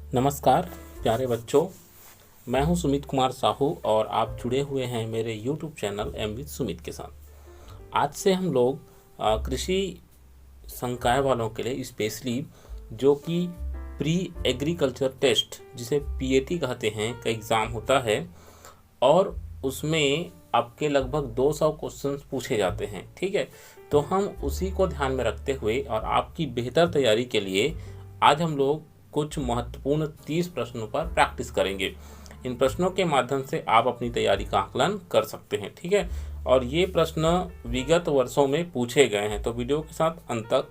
नमस्कार प्यारे बच्चों, मैं हूं सुमित कुमार साहू और आप जुड़े हुए हैं मेरे YouTube channel M with Sumit के साथ। आज से हम लोग कृषि संकाय वालों के लिए स्पेशली जो कि प्री एग्रीकल्चर टेस्ट जिसे PAT कहते हैं का एग्ज़ाम होता है और उसमें आपके लगभग 200 क्वेश्चंस पूछे जाते हैं। ठीक है, तो हम उसी को ध्यान में रखते हुए और आपकी बेहतर तैयारी के लिए आज हम लोग कुछ महत्वपूर्ण 30 प्रश्नों पर प्रैक्टिस करेंगे। इन प्रश्नों के माध्यम से आप अपनी तैयारी का आकलन कर सकते हैं। ठीक है, और ये प्रश्न विगत वर्षों में पूछे गए हैं, तो वीडियो के साथ अंत तक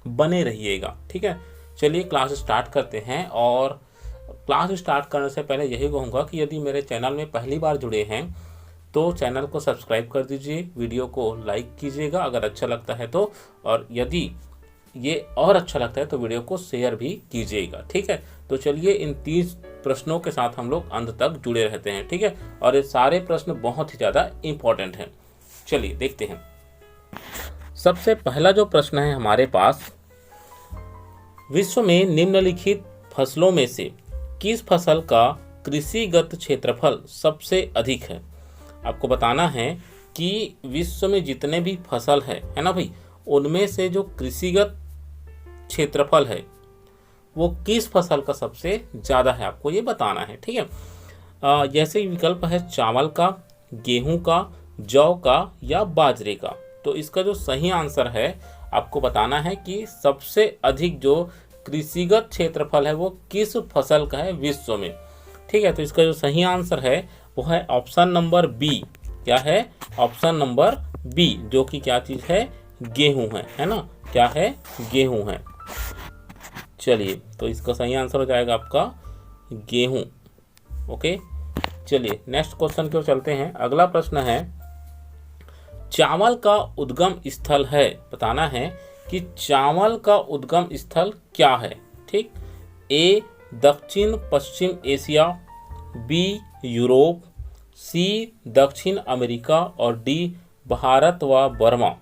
बने रहिएगा। ठीक है, चलिए क्लास स्टार्ट करते हैं। और क्लास स्टार्ट करने से पहले यही कहूँगा कि यदि मेरे चैनल में पहली बार जुड़े हैं तो चैनल को सब्सक्राइब कर दीजिए, वीडियो को लाइक कीजिएगा अगर अच्छा लगता है तो, और यदि ये और अच्छा लगता है तो वीडियो को शेयर भी कीजिएगा। ठीक है, तो चलिए इन 30 प्रश्नों के साथ हम लोग अंत तक जुड़े रहते हैं। ठीक है, और ये सारे प्रश्न बहुत ही ज़्यादा इम्पोर्टेंट हैं। चलिए देखते हैं। सबसे पहला जो प्रश्न है हमारे पास, विश्व में निम्नलिखित फसलों में से किस फसल का कृषिगत क्षेत्रफल सबसे अधिक है? आपको बताना है कि विश्व में जितने भी फसल है ना भाई, उनमें से जो कृषिगत क्षेत्रफल है वो किस फसल का सबसे ज़्यादा है, आपको ये बताना है। ठीक है, जैसे विकल्प है चावल का, गेहूं का, जौ का या बाजरे का। तो इसका जो सही आंसर है आपको बताना है कि सबसे अधिक जो कृषिगत क्षेत्रफल है वो किस फसल का है विश्व में। ठीक है, तो इसका जो सही आंसर है वो है ऑप्शन नंबर बी। क्या है? ऑप्शन नंबर बी, जो कि क्या चीज़ है? गेहूं है ना? क्या है? गेहूं है। चलिए, तो इसका सही आंसर हो जाएगा आपका गेहूं। ओके, चलिए नेक्स्ट क्वेश्चन की ओर चलते हैं। अगला प्रश्न है, चावल का उद्गम स्थल है, बताना है कि चावल का उद्गम स्थल क्या है। ठीक, ए दक्षिण पश्चिम एशिया, बी यूरोप, सी दक्षिण अमेरिका और डी भारत व बर्मा।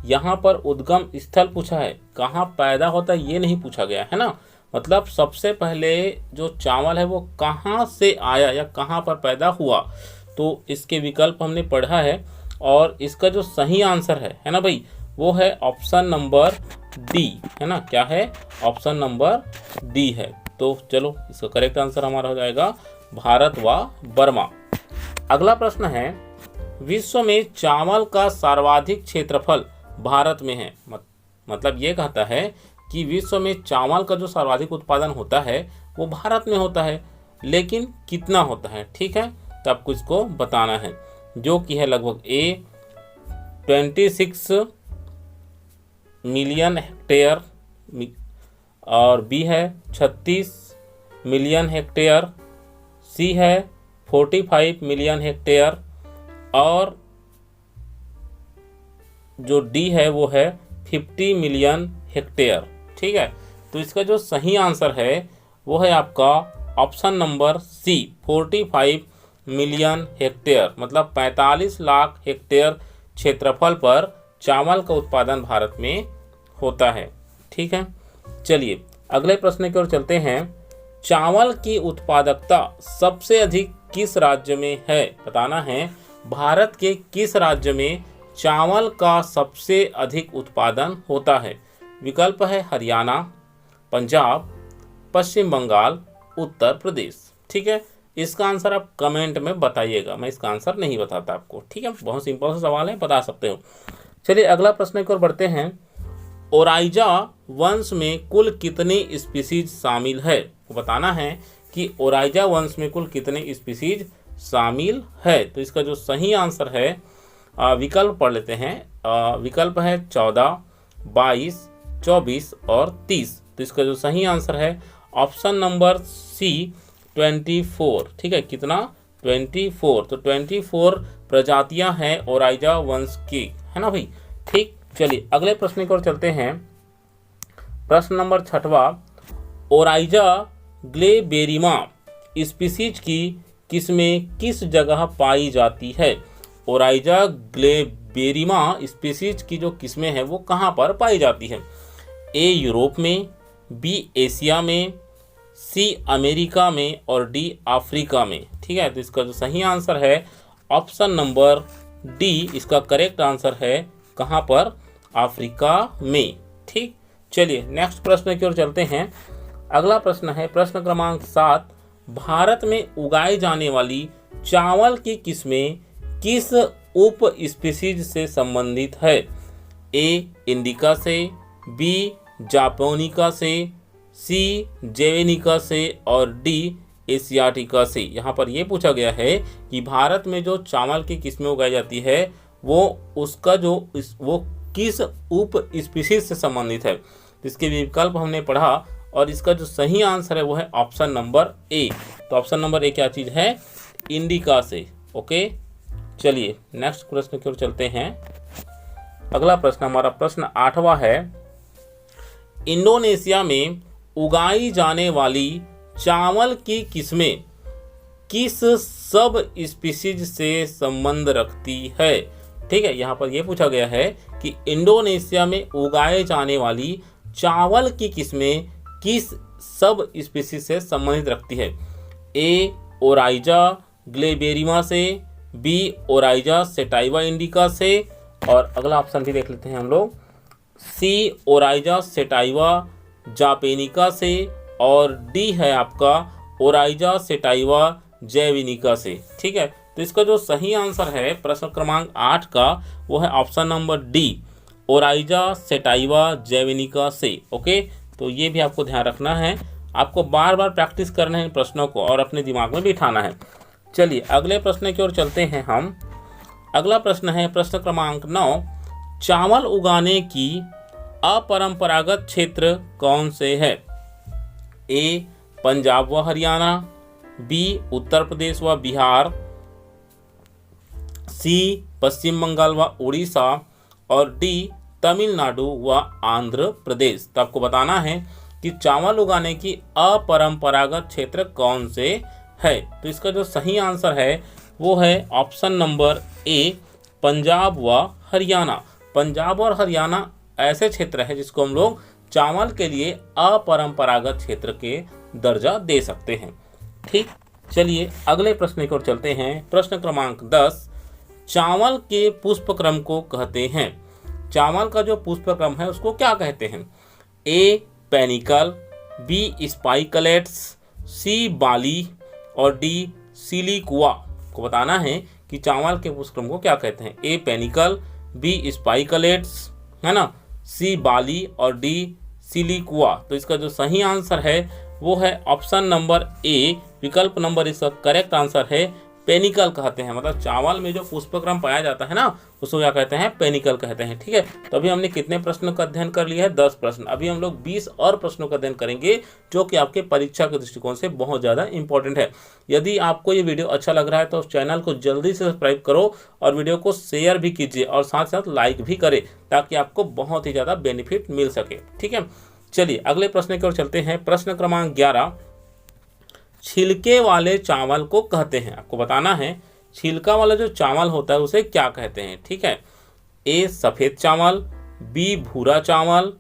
यहाँ पर उद्गम स्थल पूछा है, कहाँ पैदा होता है ये नहीं पूछा गया है ना। मतलब सबसे पहले जो चावल है वो कहाँ से आया या कहाँ पर पैदा हुआ, तो इसके विकल्प हमने पढ़ा है और इसका जो सही आंसर है ना भाई, वो है ऑप्शन नंबर डी, है ना। क्या है? ऑप्शन नंबर डी है। तो चलो, इसका करेक्ट आंसर हमारा हो जाएगा भारत व बर्मा। अगला प्रश्न है, विश्व में चावल का सर्वाधिक क्षेत्रफल भारत में है। मतलब ये कहता है कि विश्व में चावल का जो सर्वाधिक उत्पादन होता है वो भारत में होता है, लेकिन कितना होता है? ठीक है, तो आपको इसको बताना है, जो कि है लगभग ए 26 मिलियन हेक्टेयर और बी है 36 मिलियन हेक्टेयर, सी है 45 मिलियन हेक्टेयर और जो डी है वो है 50 मिलियन हेक्टेयर। ठीक है, तो इसका जो सही आंसर है वो है आपका option number C 45 million hectare. मतलब 45 लाख हेक्टेयर क्षेत्रफल पर चावल का उत्पादन भारत में होता है। ठीक है, चलिए अगले प्रश्न की ओर चलते हैं। चावल की उत्पादकता सबसे अधिक किस राज्य में है? बताना है भारत के किस राज्य में चावल का सबसे अधिक उत्पादन होता है। विकल्प है हरियाणा, पंजाब, पश्चिम बंगाल, उत्तर प्रदेश। ठीक है, इसका आंसर आप कमेंट में बताइएगा, मैं इसका आंसर नहीं बताता आपको। ठीक है, बहुत सिंपल सा सवाल है, बता सकते हो। चलिए अगला प्रश्न की ओर बढ़ते हैं। ओराइजा वंश में कुल कितनी स्पीसीज शामिल है? तो बताना है कि ओराइजा वंश में कुल कितने स्पीसीज शामिल है। तो इसका जो सही आंसर है, विकल्प पढ़ लेते हैं। विकल्प है 14, 22, 24 और 30। तो इसका जो सही आंसर है ऑप्शन नंबर सी 24। ठीक है, कितना? 24। तो 24 प्रजातियां हैं ओराइजा वंश की, है ना भाई। ठीक, चलिए अगले प्रश्न की ओर चलते हैं। प्रश्न नंबर 6वां, ओराइजा ग्लेबेरिमा स्पीसीज की किस्में किस जगह पाई जाती है? ओराइजा ग्लेबेरिमा स्पीसीज की जो किस्में हैं वो कहाँ पर पाई जाती है? ए यूरोप में, बी एशिया में, सी अमेरिका में और डी अफ्रीका में। ठीक है, तो इसका जो सही आंसर है ऑप्शन नंबर डी इसका करेक्ट आंसर है। कहाँ पर? अफ्रीका में। ठीक, चलिए नेक्स्ट प्रश्न की ओर चलते हैं। अगला प्रश्न है प्रश्न क्रमांक 7। भारत में उगाई जाने वाली चावल की किस्में किस उप स्पीशीज से संबंधित है? ए इंडिका से, बी जापोनिका से, सी जेवेनिका से और डी एशियाटिका से। यहाँ पर यह पूछा गया है कि भारत में जो चावल की किस्में उगाई जाती है वो उसका जो वो किस उप स्पीशीज से संबंधित है। इसके विकल्प हमने पढ़ा और इसका जो सही आंसर है वो है ऑप्शन नंबर ए। तो ऑप्शन नंबर ए क्या चीज़ है? इंडिका से। ओके, चलिए नेक्स्ट प्रश्न की ओर चलते हैं। अगला प्रश्न हमारा प्रश्न 8वां है। इंडोनेशिया में उगाई जाने वाली चावल की किस्में किस सब स्पीशीज से संबंध रखती है? ठीक है, यहाँ पर यह पूछा गया है कि इंडोनेशिया में उगाए जाने वाली चावल की किस्में किस सब स्पीशीज से संबंधित रखती है? ए ओराइजा ग्लेबेरिमा से, बी ओराइजा सेटाइवा इंडिका से और अगला ऑप्शन भी देख लेते हैं हम लोग, सी ओराइजा सेटाइवा जापेनिका से और डी है आपका ओराइजा सेटाइवा जैविनिका से। ठीक है, तो इसका जो सही आंसर है प्रश्न क्रमांक 8 का वो है option number D Oryza sativa japonica से। ओके, तो ये भी आपको ध्यान रखना है, आपको बार बार प्रैक्टिस करना है इन प्रश्नों को और अपने दिमाग में बिठाना है। चलिए अगले प्रश्न की ओर चलते हैं हम। अगला प्रश्न है प्रश्न क्रमांक 9। चावल उगाने की अपरंपरागत क्षेत्र कौन से है? ए पंजाब व हरियाणा, बी उत्तर प्रदेश व बिहार, सी पश्चिम बंगाल व उड़ीसा और डी तमिलनाडु व आंध्र प्रदेश। तो आपको बताना है कि चावल उगाने की अपरंपरागत क्षेत्र कौन से है। तो इसका जो सही आंसर है वो है ऑप्शन नंबर ए पंजाब व हरियाणा। पंजाब और हरियाणा ऐसे क्षेत्र है जिसको हम लोग चावल के लिए अपरंपरागत क्षेत्र के दर्जा दे सकते हैं। ठीक, चलिए अगले प्रश्न की ओर चलते हैं। प्रश्न क्रमांक 10। चावल के पुष्प क्रम को कहते हैं। चावल का जो पुष्प क्रम है उसको क्या कहते हैं? ए पेनिकल, बी स्पाइकलेट्स, सी बाली और डी सिलिकुआ। को बताना है कि चावल के पुष्प क्रम को क्या कहते हैं। ए पेनिकल, बी स्पाइकलेट्स, है ना, सी बाली और डी सिलिकुआ। तो इसका जो सही आंसर है वो है ऑप्शन नंबर ए। विकल्प नंबर इसका करेक्ट आंसर है पेनिकल कहते हैं। मतलब चावल में जो पुष्पक्रम पाया जाता है ना उसको क्या कहते हैं? पेनिकल कहते हैं। ठीक है, तो अभी हमने कितने प्रश्नों का अध्ययन कर लिया है? 10 प्रश्न। अभी हम लोग 20 और प्रश्नों का अध्ययन करेंगे जो कि आपके परीक्षा के दृष्टिकोण से बहुत ज़्यादा इंपॉर्टेंट है। यदि आपको ये वीडियो अच्छा लग रहा है तो उस चैनल को जल्दी से सब्सक्राइब करो और वीडियो को शेयर भी कीजिए और साथ साथ लाइक भी करें ताकि आपको बहुत ही ज़्यादा बेनिफिट मिल सके। ठीक है, चलिए अगले प्रश्न की ओर चलते हैं। प्रश्न क्रमांक 11। छिलके वाले चावल को कहते हैं। आपको बताना है छिलका वाला जो चावल होता है उसे क्या कहते हैं। ठीक है, ए सफ़ेद चावल, बी भूरा चावल,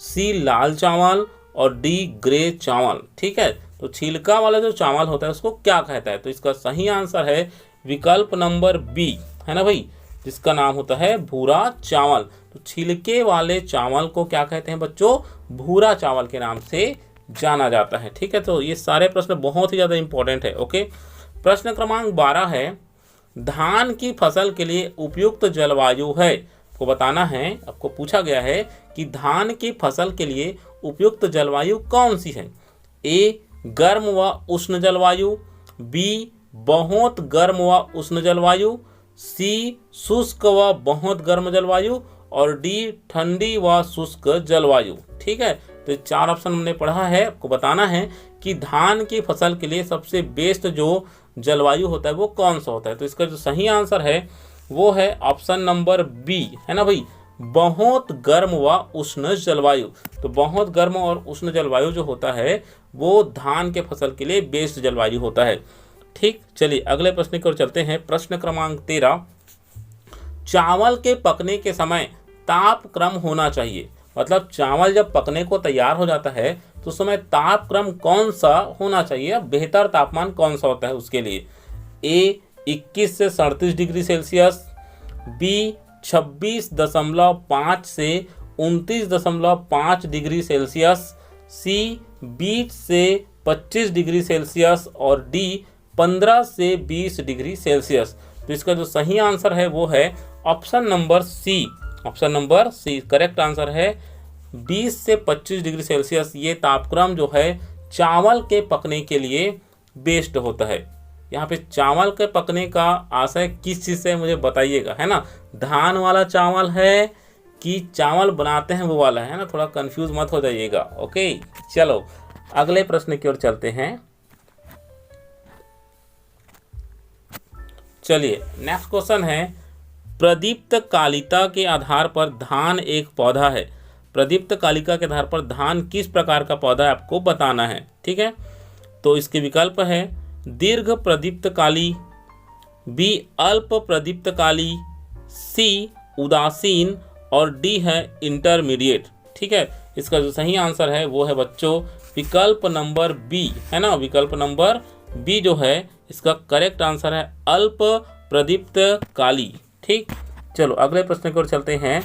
सी लाल चावल और डी ग्रे चावल। ठीक है, तो छिलका वाला जो चावल होता है उसको क्या कहता है? तो इसका सही आंसर है विकल्प नंबर बी, है ना भाई, जिसका नाम होता है भूरा चावल। तो छिलके वाले चावल को क्या कहते हैं बच्चों? भूरा चावल के नाम से जाना जाता है। ठीक है, तो ये सारे प्रश्न बहुत ही ज़्यादा इंपॉर्टेंट है। ओके, प्रश्न क्रमांक 12 है। धान की फसल के लिए उपयुक्त जलवायु है। आपको बताना है, आपको पूछा गया है कि धान की फसल के लिए उपयुक्त जलवायु कौन सी है। ए गर्म व उष्ण जलवायु, बी बहुत गर्म व उष्ण जलवायु, सी शुष्क व बहुत गर्म जलवायु और डी ठंडी व शुष्क जलवायु। ठीक है, तो 4 ऑप्शन हमने पढ़ा है। आपको बताना है कि धान की फसल के लिए सबसे बेस्ट जो जलवायु होता है वो कौन सा होता है। तो इसका जो सही आंसर है वो है ऑप्शन नंबर बी, है ना भाई, बहुत गर्म व उष्ण जलवायु। तो बहुत गर्म और उष्ण जलवायु जो होता है वो धान के फसल के लिए बेस्ट जलवायु होता है। ठीक, चलिए अगले प्रश्न की ओर चलते हैं। प्रश्न क्रमांक 13। चावल के पकने के समय ताप क्रम होना चाहिए। मतलब चावल जब पकने को तैयार हो जाता है तो उस समय तापक्रम कौन सा होना चाहिए, बेहतर तापमान कौन सा होता है उसके लिए। ए 21 से 37 डिग्री सेल्सियस, बी 26.5 से 29.5 डिग्री सेल्सियस, सी 20 से 25 डिग्री सेल्सियस और डी 15 से 20 डिग्री सेल्सियस। तो इसका जो सही आंसर है वो है option number C. Option number C correct answer है। 20 से 25 डिग्री सेल्सियस ये तापक्रम जो है चावल के पकने के लिए बेस्ट होता है। यहाँ पे चावल के पकने का आशय किस चीज़ से मुझे बताइएगा, है ना। धान वाला चावल है कि चावल बनाते हैं वो वाला है ना, थोड़ा कंफ्यूज मत हो जाइएगा। ओके, चलो अगले प्रश्न की ओर चलते हैं। चलिए नेक्स्ट क्वेश्चन है, प्रदीप्त कालिका के आधार पर धान एक पौधा है। प्रदीप्त कालिका के आधार पर धान किस प्रकार का पौधा है आपको बताना है। ठीक है, तो इसके विकल्प है दीर्घ प्रदीप्त काली, बी अल्प प्रदीप्त काली, सी उदासीन और डी है इंटरमीडिएट। ठीक है, इसका जो सही आंसर है वो है बच्चों विकल्प नंबर बी, है ना। विकल्प नंबर बी जो है इसका करेक्ट आंसर है अल्प प्रदीप्त काली। ठीक, चलो अगले प्रश्न की ओर चलते हैं।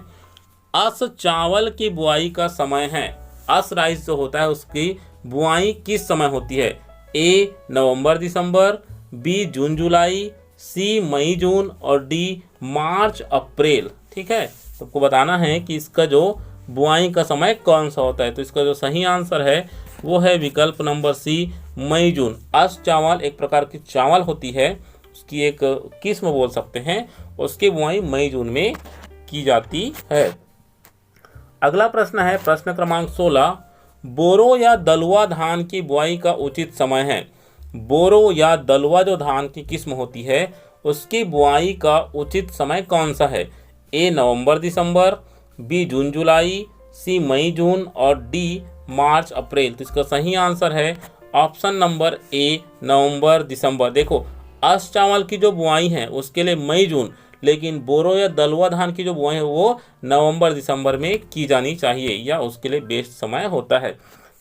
अस चावल की बुआई का समय है। अस राइस जो होता है उसकी बुआई किस समय होती है। ए नवंबर दिसंबर, बी जून जुलाई, सी मई जून और डी मार्च अप्रैल। ठीक है, तो आपको बताना है कि इसका जो बुआई का समय कौन सा होता है। तो इसका जो सही आंसर है वो है विकल्प नंबर सी मई जून। अस चावल एक प्रकार की चावल होती है, उसकी एक किस्म बोल सकते हैं, उसकी बुआई मई जून में की जाती है। अगला प्रश्न है प्रश्न क्रमांक 16, बोरो या दलुआ धान की बुआई का उचित समय है। बोरो या दलुआ जो धान की किस्म होती है उसकी बुआई का उचित समय कौन सा है। ए नवंबर दिसंबर, बी जून जुलाई, सी मई जून और डी मार्च अप्रैल। तो इसका सही आंसर है ऑप्शन नंबर ए नवंबर दिसंबर। देखो अस चावल की जो बुआई है उसके लिए मई जून, लेकिन बोरो या दलुआ धान की जो बुआई है वो नवंबर दिसंबर में की जानी चाहिए या उसके लिए बेस्ट समय होता है।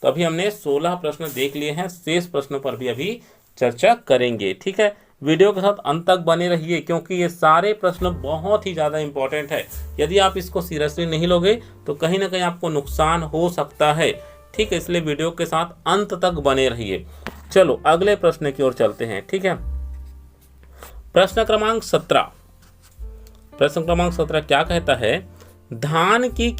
तो अभी हमने 16 प्रश्न देख लिए हैं, शेष प्रश्नों पर भी अभी चर्चा करेंगे। ठीक है, वीडियो के साथ अंत तक बने रहिए क्योंकि ये सारे प्रश्न बहुत ही ज़्यादा इंपॉर्टेंट है। यदि आप इसको सीरियसली नहीं लोगे तो कहीं ना कहीं आपको नुकसान हो सकता है। ठीक है, इसलिए वीडियो के साथ अंत तक बने रहिए। चलो अगले प्रश्न की ओर चलते हैं। ठीक है, प्रश्न क्रमांक 17। प्रश्न क्रमांक 17 क्या कहता है, धान की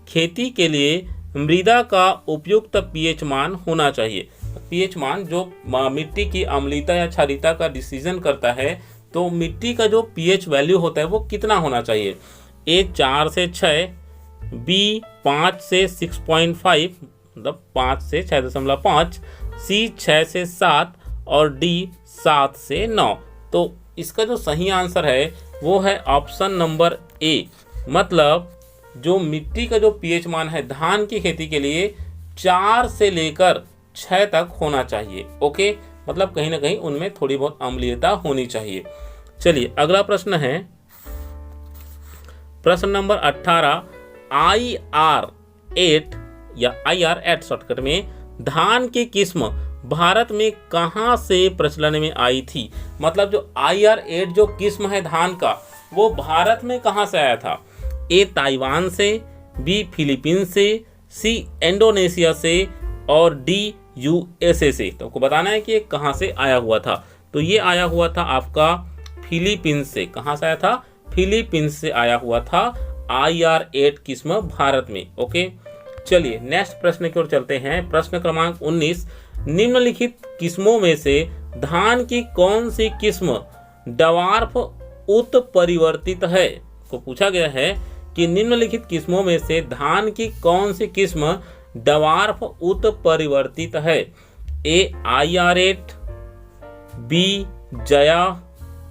खेती के लिए मृदा का उपयुक्त पीएच मान होना चाहिए। पीएच मान जो मिट्टी की अम्लीयता या क्षारीयता का डिसीजन करता है, तो मिट्टी का जो पीएच वैल्यू होता है वो कितना होना चाहिए। ए 4 से 6, बी 5 से 6.5 मतलब 5 से 6.5, सी 6 से 7 और डी 7 से 9। तो इसका जो सही आंसर है वो है ऑप्शन नंबर ए, मतलब जो मिट्टी का जो पीएच मान है धान की खेती के लिए 4 से लेकर 6 तक होना चाहिए। ओके, मतलब कहीं ना कहीं उनमें थोड़ी बहुत अम्लीयता होनी चाहिए। चलिए अगला प्रश्न है प्रश्न नंबर 18, IR8 या IR8 शॉर्टकट में धान की किस्म भारत में कहां से प्रचलन में आई थी। मतलब जो IR8 जो किस्म है धान का वो भारत में कहां से आया था। ए ताइवान से, बी फिलीपींस से, सी इंडोनेशिया से और डी USA से। तो आपको बताना है कि ये कहां से आया हुआ था। तो ये आया हुआ था आपका फिलीपींस से। कहां से आया था, फिलीपींस से आया हुआ था IR8 किस्म भारत में। ओके, चलिए नेक्स्ट प्रश्न की ओर चलते हैं। प्रश्न क्रमांक 19, निम्नलिखित किस्मों में से धान की कौन सी किस्म डवार्फ उत्परिवर्तित है। को पूछा गया है कि निम्नलिखित किस्मों में से धान की कौन सी किस्म डवार्फ उत्परिवर्तित है। ए IR8, बी जया,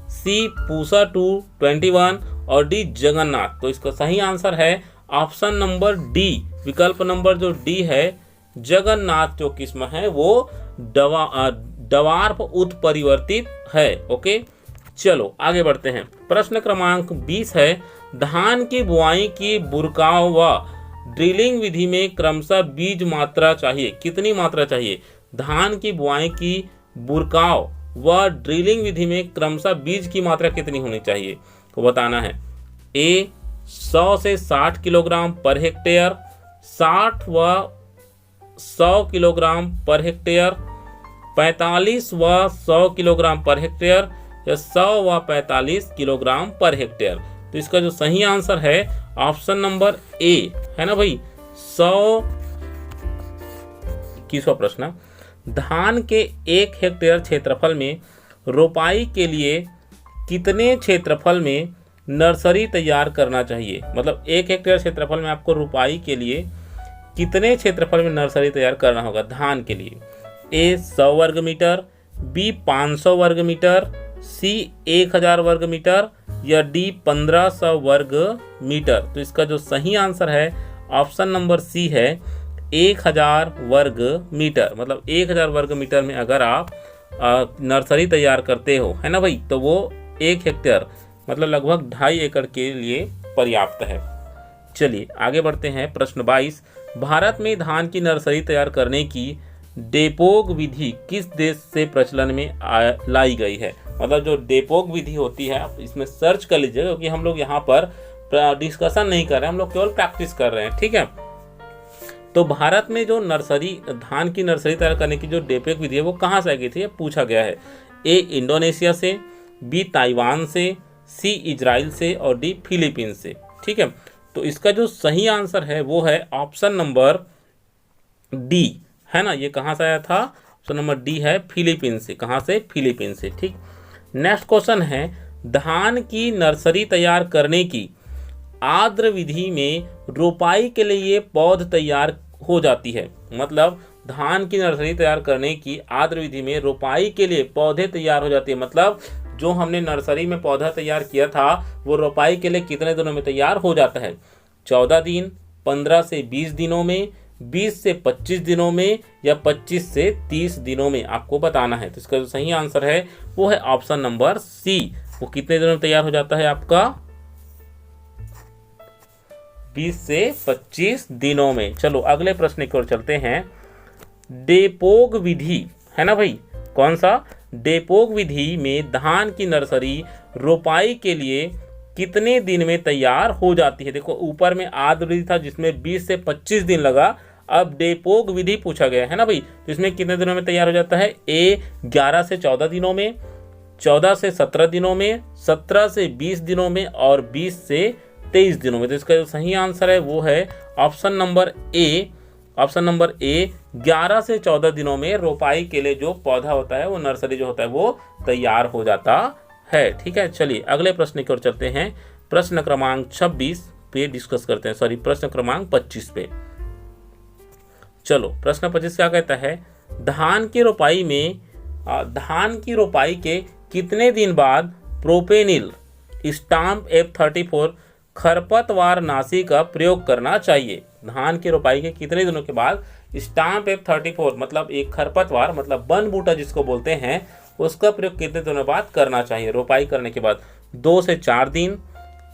सी पूसा 221 और डी जगन्नाथ। तो इसका सही आंसर है ऑप्शन नंबर डी, विकल्प नंबर जो डी है जगन्नाथ जो किस्म है वो डवार्फ उत्परिवर्तित है। ओके, चलो आगे बढ़ते हैं। प्रश्न क्रमांक 20 है, धान की बुआई की बुरकाव व ड्रिलिंग विधि में क्रमशः बीज मात्रा चाहिए, कितनी मात्रा चाहिए? धान की बुआई की बुरकाव व ड्रिलिंग विधि में क्रमशः बीज की मात्रा कितनी होनी चाहिए? तो बताना है। ए 100 से 60 किलोग्राम पर हेक्टेयर, 60 व 100 किलोग्राम पर हेक्टेयर, 45 व 100 किलोग्राम पर हेक्टेयर, या 100 व 45 किलोग्राम पर हेक्टेयर। तो इसका जो सही आंसर है ऑप्शन नंबर ए है ना भाई, 121वां प्रश्न। धान के 1 हेक्टेयर क्षेत्रफल में रोपाई के लिए कितने क्षेत्रफल में नर्सरी तैयार करना चाहिए? मतलब 1 हेक्टेयर क्षेत्रफल में आपको रोपाई के लिए कितने क्षेत्रफल में नर्सरी तैयार करना होगा धान के लिए? ए 100 वर्ग मीटर, बी 500 वर्ग मीटर, सी 1000 वर्ग मीटर, या डी 1500 वर्ग मीटर। तो इसका जो सही आंसर है ऑप्शन नंबर सी है 1000 वर्ग मीटर। मतलब 1000 वर्ग मीटर में अगर आप नर्सरी तैयार करते हो, है ना भाई, तो वो 1 हेक्टेयर मतलब लगभग 2.5 एकड़ के लिए पर्याप्त है। चलिए आगे बढ़ते हैं। प्रश्न 22, भारत में धान की नर्सरी तैयार करने की डेपोग विधि किस देश से प्रचलन में लाई गई है? मतलब जो डेपोग विधि होती है, आप इसमें सर्च कर लीजिए, क्योंकि हम लोग यहाँ पर डिस्कशन नहीं कर रहे हैं, हम लोग केवल प्रैक्टिस कर रहे हैं, ठीक है। तो भारत में जो धान की नर्सरी तैयार करने की जो डेपोग विधि है वो कहाँ से आई गई थी, ये पूछा गया है। ए इंडोनेशिया से, बी ताइवान से, सी इजराइल से, और डी फिलीपींस से, ठीक है। तो इसका जो सही आंसर है वो है ऑप्शन नंबर डी, है ना। ये कहाँ से आया था? ऑप्शन नंबर डी है फिलीपींस से। कहाँ से? फिलीपींस से, ठीक। नेक्स्ट क्वेश्चन है, धान की नर्सरी तैयार करने की आर्द्र विधि में रोपाई के लिए पौध तैयार हो जाती है। मतलब धान की नर्सरी तैयार करने की आर्द्र विधि में रोपाई के लिए पौधे तैयार हो जाती है। मतलब जो हमने नर्सरी में पौधा तैयार किया था वो रोपाई के लिए कितने दिनों में तैयार हो जाता है? 14 दिन, 15 से 20 दिनों में, 20 से 25 दिनों में, या 25 से 30 दिनों में आपको बताना है। तो इसका जो सही आंसर है वो है ऑप्शन नंबर सी। वो कितने दिनों में तैयार हो जाता है आपका? 20 से 25 दिनों में। चलो अगले प्रश्न की ओर चलते हैं। डेपोग विधि, है ना भाई, कौन सा? डेपोग विधि में धान की नर्सरी रोपाई के लिए कितने दिन में तैयार हो जाती है? देखो ऊपर में आर्द्र विधि था जिसमें 20 से 25 दिन लगा, अब डेपोग विधि पूछा गया है ना भाई, तो इसमें कितने दिनों में तैयार हो जाता है? ए 11 से 14 दिनों में, 14 से 17 दिनों में, 17 से 20 दिनों में, और 20 से 23 दिनों में। तो इसका जो सही आंसर है वो है ऑप्शन नंबर ए। ऑप्शन नंबर ए 11 से 14 दिनों में रोपाई के लिए जो पौधा होता है, वो नर्सरी जो होता है वो तैयार हो जाता है, ठीक है। चलिए अगले प्रश्न की ओर चलते हैं। प्रश्न क्रमांक 26 पे डिस्कस करते हैं, सॉरी प्रश्न क्रमांक 25 पे। चलो प्रश्न 25 क्या कहता है? धान की रोपाई के कितने दिन बाद प्रोपेनिल स्टाम्प F34 खरपतवार नाशी का प्रयोग करना चाहिए? धान की रोपाई के कितने दिनों के बाद स्टाम्प F34 मतलब एक खरपतवार मतलब बन बूटा जिसको बोलते हैं, उसका प्रयोग कितने दिनों बाद करना चाहिए रोपाई करने के बाद? 2 से 4 दिन,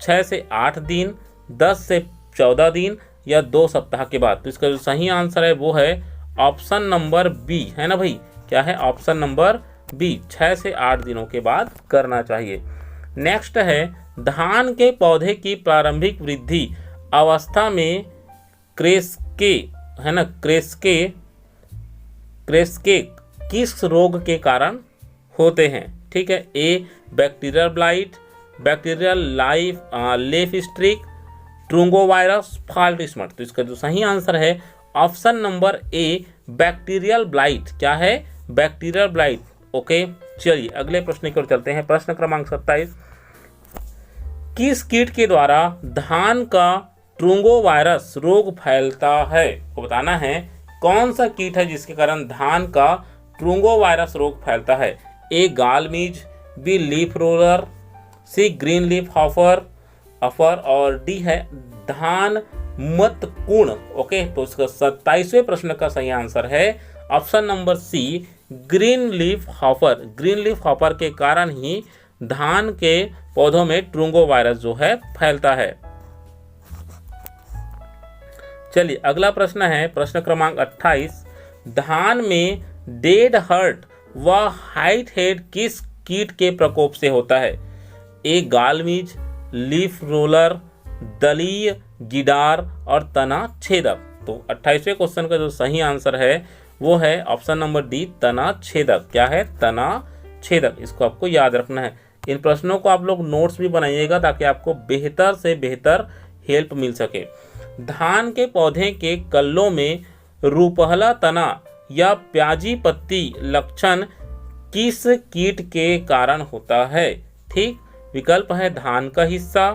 6 से 8 दिन, 10 से 14 दिन, या 2 सप्ताह के बाद। तो इसका जो सही आंसर है वो है ऑप्शन नंबर बी, है ना भाई। क्या है? ऑप्शन नंबर बी, 6 से 8 दिनों के बाद करना चाहिए। नेक्स्ट है, धान के पौधे की प्रारंभिक वृद्धि अवस्था में क्रेस्के, है ना, क्रेस्के किस रोग के कारण होते हैं? ठीक है। A bacterial blight, bacterial leaf streak, tungrovirus, fault spot. तो इसका जो सही आंसर है option number A bacterial blight. क्या है? Bacterial blight. ओके चलिए अगले प्रश्न की ओर चलते हैं। प्रश्न क्रमांक 27, किस कीट के द्वारा धान का ट्रुंगोवायरस रोग फैलता है? तो बताना है कौन सा कीट है जिसके कारण धान का ट्रुंगोवायरस रोग फैलता है? ए गालमीज, बी लीफ रोलर, सी ग्रीन लीफ हॉपर, और डी है धान मतकुण। ओके तो इसका 27वें प्रश्न का सही आंसर है option number C green leaf hopper. Green leaf hopper के कारण ही धान के पौधों में ट्रुंगोवायरस जो है फैलता है। चलिए अगला प्रश्न है, प्रश्न क्रमांक 28। धान में डेड हर्ट व हाइट हेड किस कीट के प्रकोप से होता है? ए गालमीज, लीफ रोलर, दलीय गिडार और तना छेदक। तो 28वें क्वेश्चन का जो सही आंसर है वो है ऑप्शन नंबर डी, तना छेदक। क्या है? तना छेदक। इसको आपको याद रखना है। इन प्रश्नों को आप लोग नोट्स भी बनाइएगा ताकि आपको बेहतर से बेहतर हेल्प मिल सके। धान के पौधे के कल्लों में रूपहला तना या प्याजी पत्ती लक्षण किस कीट के कारण होता है? ठीक, विकल्प है धान का हिस्सा,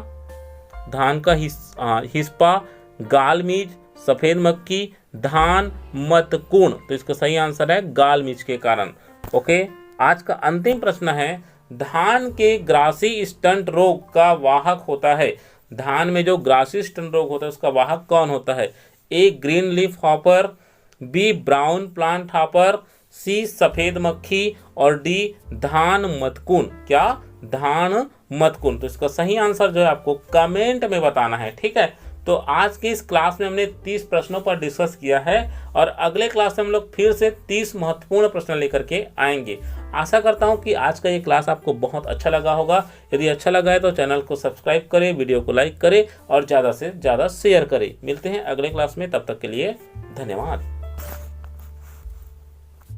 हिस्पा, गालमीज, सफेद मक्खी, धान मतकुण। तो इसका सही आंसर है गालमीज के कारण। ओके, आज का अंतिम प्रश्न है, धान के ग्रासी स्टंट रोग का वाहक होता है। धान में जो ग्रासी स्टंट रोग होता है उसका वाहक कौन होता है? A green leaf hopper, B brown plant hopper, C सफेद मक्खी और डी धान मतकुन। क्या? धान मतकुन। तो इसका सही आंसर जो है आपको कमेंट में बताना है। ठीक है, तो आज की इस क्लास में हमने 30 प्रश्नों पर डिस्कस किया है और अगले क्लास में हम लोग फिर से 30 महत्वपूर्ण प्रश्न लेकर के आएंगे। आशा करता हूं कि आज का ये क्लास आपको बहुत अच्छा लगा होगा। यदि अच्छा लगा है तो चैनल को सब्सक्राइब करें, वीडियो को लाइक करें और ज़्यादा से ज़्यादा शेयर करें। मिलते हैं अगले क्लास में, तब तक के लिए धन्यवाद।